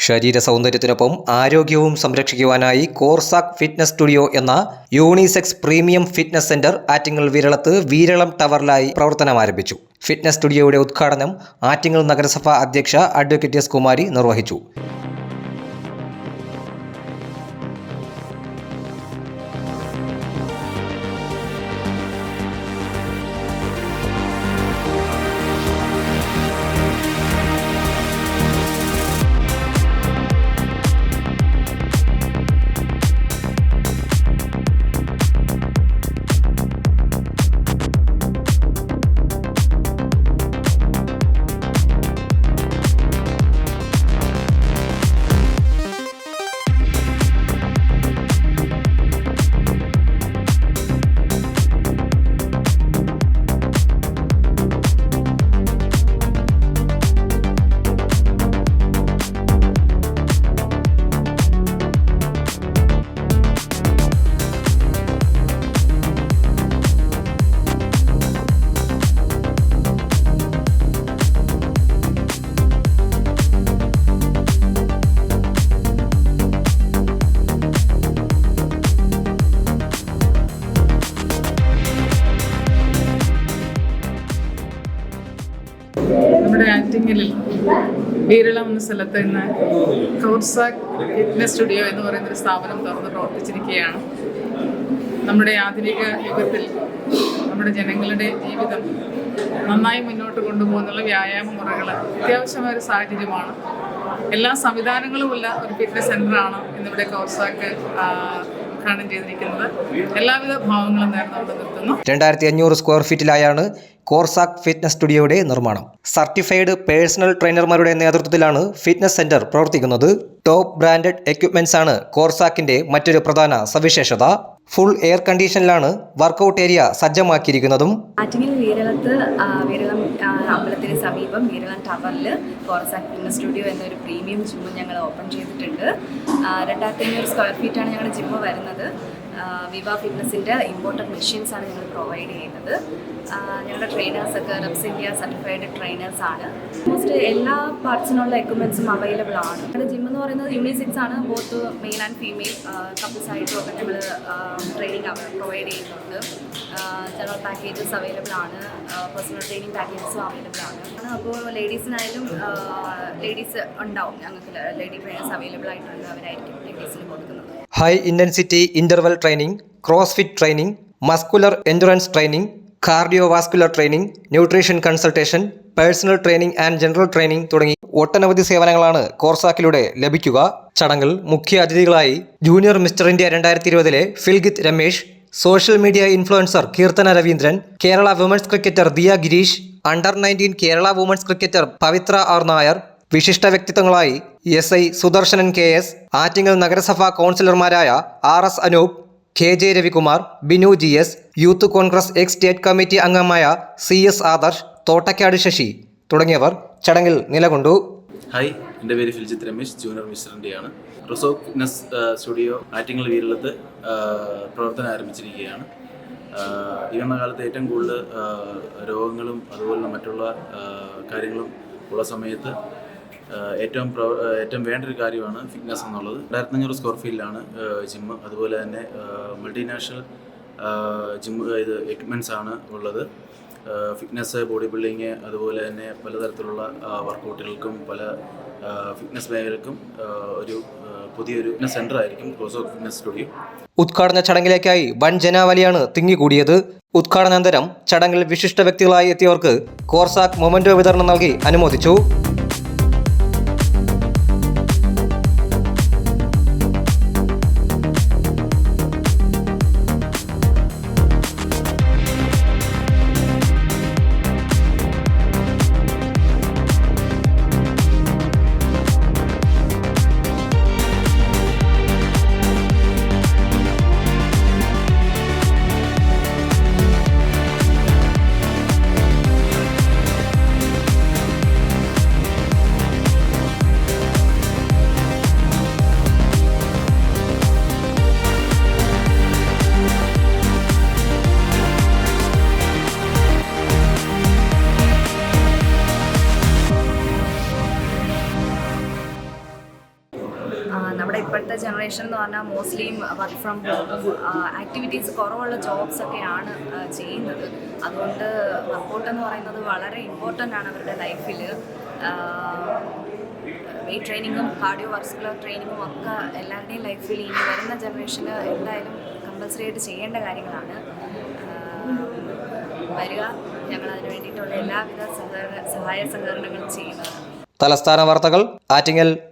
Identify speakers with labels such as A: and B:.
A: ശരീര സൗന്ദര്യത്തിനൊപ്പം ആരോഗ്യവും സംരക്ഷിക്കുവാനായി കോർസാക് ഫിറ്റ്നസ് സ്റ്റുഡിയോ എന്ന unisex premium fitness centre Attingal വിരളത്ത് വീരളം ടവറിലായി പ്രവർത്തനം ആരംഭിച്ചു. ഫിറ്റ്നസ് സ്റ്റുഡിയോയുടെ ഉദ്ഘാടനം ആറ്റിങ്ങൽ നഗരസഭ അധ്യക്ഷ അഡ്വക്കേറ്റ് എസ് കുമാരി നിർവഹിച്ചു.
B: നമ്മുടെ ആറ്റിങ്ങലിൽ വീരളം എന്ന സ്ഥലത്ത് ഇന്ന് കോർസാക് ഫിറ്റ്നസ് സ്റ്റുഡിയോ എന്ന് പറയുന്നൊരു സ്ഥാപനം തുറന്ന് പ്രവർത്തിച്ചിരിക്കുകയാണ്. നമ്മുടെ ആധുനിക യുഗത്തിൽ നമ്മുടെ ജനങ്ങളുടെ ജീവിതം നന്നായി മുന്നോട്ട് കൊണ്ടുപോകുന്നുള്ള വ്യായാമ മുറകൾ അത്യാവശ്യമായ ഒരു സാഹചര്യമാണ്. എല്ലാ സംവിധാനങ്ങളുമുള്ള ഒരു ഫിറ്റ്നസ് സെൻ്ററാണ് ഇന്നിവിടെ കോർസാക് ഉദ്ഘാടനം ചെയ്തിരിക്കുന്നത്. എല്ലാവിധ ഭാവങ്ങളും നേർന്നുകൊണ്ട് നിർത്തുന്നു.
A: 2500 സ്ക്വയർ ഫീറ്റിലായാണ് കോർസാക് ഫിറ്റ്നസ് സ്റ്റുഡിയോയുടെ നിർമ്മാണം. സർട്ടിഫൈഡ് പേഴ്സണൽ ട്രെയിനർമാരുടെ നേതൃത്വത്തിലാണ് ഫിറ്റ്നസ് സെന്റർ പ്രവർത്തിക്കുന്നത്. ടോപ്പ് ബ്രാൻഡഡ് എക്യുപ്മെന്റ്സ് ആണ് കോർസാക്കിന്റെ മറ്റൊരു പ്രധാന സവിശേഷത. ഫുൾ എയർ കണ്ടീഷനിലാണ് വർക്കൗട്ട് ഏരിയ സജ്ജമാക്കിയിരിക്കുന്നതും.
C: ആറ്റിങ്ങൽ വീരളത്ത് വീരളം അമ്പലത്തിന് സമീപം വീരളം ടവറിൽ കോർസാക് ഫിറ്റ്നസ് സ്റ്റുഡിയോ എന്നൊരു പ്രീമിയം ജിമ്മ് ഞങ്ങൾ ഓപ്പൺ ചെയ്തിട്ടുണ്ട്. 2500 സ്ക്വയർ ഫീറ്റാണ് ഞങ്ങളുടെ ജിമ്മ് വരുന്നത്. വിവ ഫിറ്റ്നസിൻ്റെ ഇമ്പോർട്ടൻറ്റ് മെഷീൻസ് ആണ് ഞങ്ങൾ പ്രൊവൈഡ് ചെയ്യുന്നത്. ഞങ്ങളുടെ ട്രെയിനേഴ്സൊക്കെ റെപ്സ് ഇന്ത്യ സർട്ടിഫൈഡ് ട്രെയിനേഴ്സാണ്. ഓൾമോസ്റ്റ് എല്ലാ പാർട്സിനുള്ള എക്യുപ്മെൻറ്റ്സും അവൈലബിൾ ആണ്. ഞങ്ങളുടെ ജിം എന്ന് പറയുന്നത് യൂണിസെക്സ് ആണ്. ബോത്ത് മെയിൽ ആൻഡ് ഫീമെയിൽ കപ്പിൾസായിട്ടും ഒക്കെ ഞങ്ങൾ ട്രെയിനിങ് പ്രൊവൈഡ് ചെയ്യുന്നുണ്ട്. ജനറൽ പാക്കേജസ് അവൈലബിൾ ആണ്. പേഴ്സണൽ ട്രെയിനിങ് പാക്കേജസും അവൈലബിൾ ആണ്. അപ്പോൾ ലേഡീസിനായാലും ലേഡീസ് ഉണ്ടാവും. ഞങ്ങൾക്ക് ലേഡി ട്രെയിനേഴ്സ് അവൈലബിൾ ആയിട്ടുണ്ട്. അവരായിരിക്കും ലേഡീസിന് കൊടുക്കുന്നത്.
A: High intensity interval training, crossfit training, muscular endurance training, cardiovascular training, nutrition consultation, personal training and general training തുടങ്ങി ഒട്ടനവധി സേവനങ്ങളാണ് കോർസാക്കിലൂടെ ലഭിക്കുക. ചടങ്ങിൽ മുഖ്യ അതിഥികളായി junior mister India 2020 Filgith Ramesh, social media influencer Keerthana Raveendran, Kerala women's cricketer Diya Gireesh, under nineteen Kerala women's cricketer Pavithra R Nair, വിശിഷ്ട വ്യക്തിത്വങ്ങളായി SI സുദർശനൻ KS, ആറ്റിങ്ങൽ നഗരസഭാ കൗൺസിലർമാരായ RS Anoop, KJ Ravikumar, Binu GS, youth Congress X state committee അംഗമായ CS ആദർശ്, തോട്ടക്കാട് ശശി തുടങ്ങിയവർ ചടങ്ങിൽ നിലകൊണ്ടു.
D: ഹായ്, എൻ്റെ പേര് ഫിൽജിത് രമേശ്, ജൂനിയർ മിസ്റ്റർ ഇന്ത്യയാണ്. കോർസാക് ഫിറ്റ്നസ് സ്റ്റുഡിയോ ആറ്റിങ്ങൽ വീരളത്ത് പ്രവർത്തനം ആരംഭിച്ചിരിക്കുകയാണ്. ഈ വന്ന കാലത്ത് ഏറ്റവും കൂടുതൽ രോഗങ്ങളും അതുപോലെ മറ്റുള്ള കാര്യങ്ങളും ഉള്ള സമയത്ത് ഏറ്റവും വേണ്ട ഒരു കാര്യമാണ് ഫിറ്റ്നസ് എന്നുള്ളത്. 2500 സ്ക്വയർ ഫീറ്റിലാണ് ജിമ്മ്. അതുപോലെ തന്നെ മൾട്ടിനാഷണൽ എക്യുപ്മെൻറ്റ്സ് ആണ് ഉള്ളത്. ഫിറ്റ്നസ്, ബോഡി ബിൽഡിങ്, അതുപോലെ തന്നെ പലതരത്തിലുള്ള വർക്കൗട്ടുകൾക്കും പല ഫിറ്റ്നസ് മേഖലകൾക്കും ഒരു പുതിയൊരു ഫിറ്റ്നസ് സെൻ്റർ ആയിരിക്കും കോർസാക് ഫിറ്റ്നസ് സ്റ്റുഡിയോ.
A: ഉദ്ഘാടന ചടങ്ങിലേക്കായി വൻ ജനാവലിയാണ് തിങ്ങിക്കൂടിയത്. ഉദ്ഘാടനാനന്തരം ചടങ്ങിൽ വിശിഷ്ട വ്യക്തികളായി എത്തിയവർക്ക് കോർസാക് മൊമെന്റോ വിതരണം നൽകി അനുമോദിച്ചു.
C: നമ്മുടെ ഇപ്പോഴത്തെ ജനറേഷൻ എന്ന് പറഞ്ഞാൽ mostly work from home activities കുറവുള്ള ജോബ്സ് ഒക്കെയാണ് ചെയ്യുന്നത്. അതുകൊണ്ട് വർക്കൗട്ട് എന്ന് പറയുന്നത് വളരെ ഇമ്പോർട്ടൻ്റ് ആണ് അവരുടെ ലൈഫിൽ. വെയ്റ്റ് ട്രെയിനിങ്ങും കാർഡിയോ വാസ്കുലർ ട്രെയിനിങ്ങും ഒക്കെ എല്ലാവരുടെയും ലൈഫിൽ ഇനി വരുന്ന ജനറേഷന് എന്തായാലും കമ്പൽസറി ആയിട്ട് ചെയ്യേണ്ട കാര്യങ്ങളാണ്. വരിക, ഞങ്ങൾ അതിന് വേണ്ടിയിട്ടുള്ള എല്ലാവിധ സഹായ സഹകരണങ്ങളും ചെയ്യുന്നതാണ്.
A: തലസ്ഥാന വാർത്തകൾ, ആറ്റിങ്ങൽ.